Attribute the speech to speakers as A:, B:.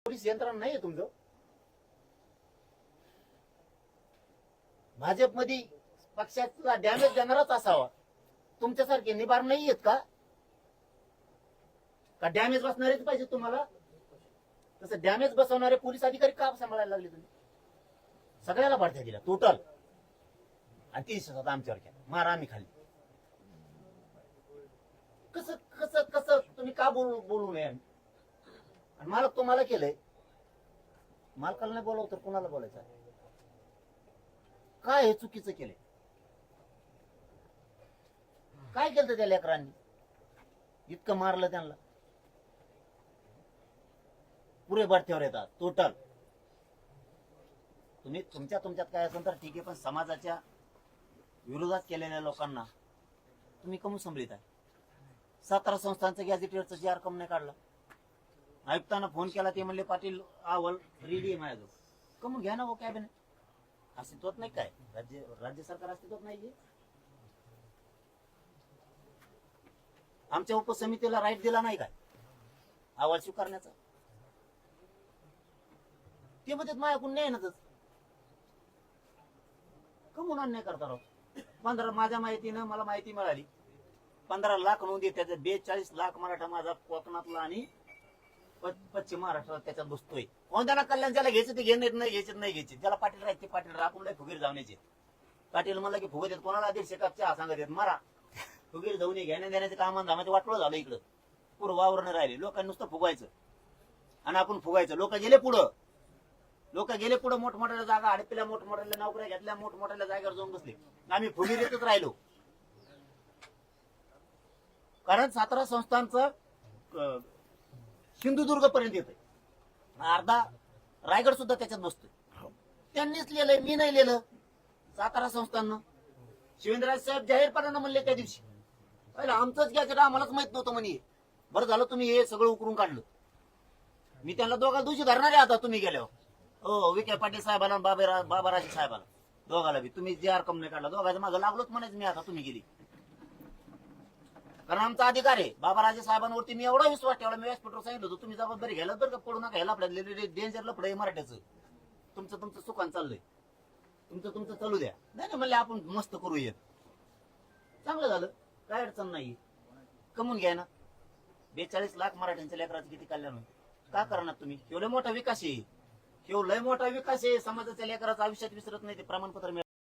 A: Police यंत्रणा नाहीये तुमचं. भाजपमध्ये पक्षाचा डॅमेज देणारच असावा. तुमच्यासारखे निभार नाहीयेत का डॅमेज बसणारेच पाहिजे तुम्हाला? तसं डॅमेज बसवणारे पोलीस अधिकारी का सांभाळायला लागले तुम्ही? सगळ्याला भरत्या दिल्या टोटल, आणि 307 आमच्यावर केला, मारा आम्ही खाली. कसं कसं कसं तुम्ही का बोलू नये? आणि मालक तुम्हाला केलंय, मालकाला नाही बोलावं तर कुणाला बोलायचं? काय हे चुकीचं केलंय? काय केलं त्या लेकरांनी? इतकं मारलं त्यांना. पुरे भरतीवर येतात टोटल. तुम्ही तुमच्यात काय असेल तर ठीक आहे, पण समाजाच्या विरोधात केलेल्या लोकांना तुम्ही कमी संभळीत आहे. 17 संस्थांचं गॅझेटियरचं जी रक्कम नाही काढला. आयुक्तांना फोन केला, ते म्हणले पाटील अहवाल रेडी आहे माझ्याजवळ. कमून घ्या ना हो कॅबिनेट. अस्तित्वात नाही काय? राज्य सरकार अस्तित्वात नाहीये. आमच्या उपसमितीला राईट दिला नाही काय अहवाल स्वीकारण्याचा? ते म्हणतात माझ्याकडून नाही ना. कमून अन्याय करता राव? 15 माझ्या माहितीनं मला माहिती मिळाली 15 लाख नोंदी, त्याचे 42 लाख मराठा माझा कोकणातला आणि पश्चिम महाराष्ट्रात त्याच्यात बसतोय. कोणत्याला कल्याण ज्याला घ्यायचं ते घेणे, नाही घ्यायचे नाही घ्यायचे. ज्याला पाटील राहायचे पाटील राखून नाही, फुगीर जाऊन यायचे. पाटील म्हणलं की फुगत येत, कोणाला 150 कप चहा सांगत येत, मारा फुगीर जाऊन घेण्या देण्याचे कामान धामाचे वाटलं झालं. इकडं पूर्व वावरनं राहिले, लोकांनी नुसतं फुगायचं आणि आपण फुगायचं. लोक गेले पुढं मोठमोठ्या जागा हडपल्या, मोठमोठ्या नोकऱ्या घेतल्या, मोठमोठ्या जागेवर जाऊन बसले. आम्ही फुगीर येतच राहिलो. कारण 17 संस्थांचं सिंधुदुर्ग पर्यंत येतंय, अर्धा रायगड सुद्धा त्याच्यात बसतोय. त्यांनीच लिहिलंय, मी नाही लिहिलं. 17 संस्थांना शिवेंद्रराज साहेब जाहीरपणानं म्हणले त्या दिवशी, आमचंच गॅजेट आम्हालाच माहित नव्हतं म्हणे. बरं झालं तुम्ही हे सगळं उकरून काढलं. मी त्यांना दोघा दिवशी धरणार आहे आता तुम्ही गेल्यावर. हो, विखे पाटील साहेबांना बाबाराजे साहेबांना दोघाला बी तुम्ही जे रक्कम नाही काढला, दोघांच्या मागं लागलोच म्हणायचं मी आता तुम्ही गेली. कारण आमचा अधिकार आहे. बाबाराजे साहेबांवरती मी एवढा विश्वास ठेवला. मी व्यासपीठावर सांगितलं होतं तुम्ही जबाबदारी घ्यायला बरं का, पडू नका. ह्याला आपल्याला डेंजरला पुढे मराठ्याचं तुमचं सुखान चाललंय, तुमचं चालू द्या. नाही म्हणले आपण मस्त करूया. चांगलं झालं, काय अडचण नाही. कमवून घ्या ना. 42 लाख मराठ्यांच्या लेकराचं किती कल्याण होईल? का करणार तुम्ही? लय मोठा विकास आहे, लय मोठा विकास आहे. समाजाच्या लेकराचं आयुष्यात विसरत नाही ते प्रमाणपत्र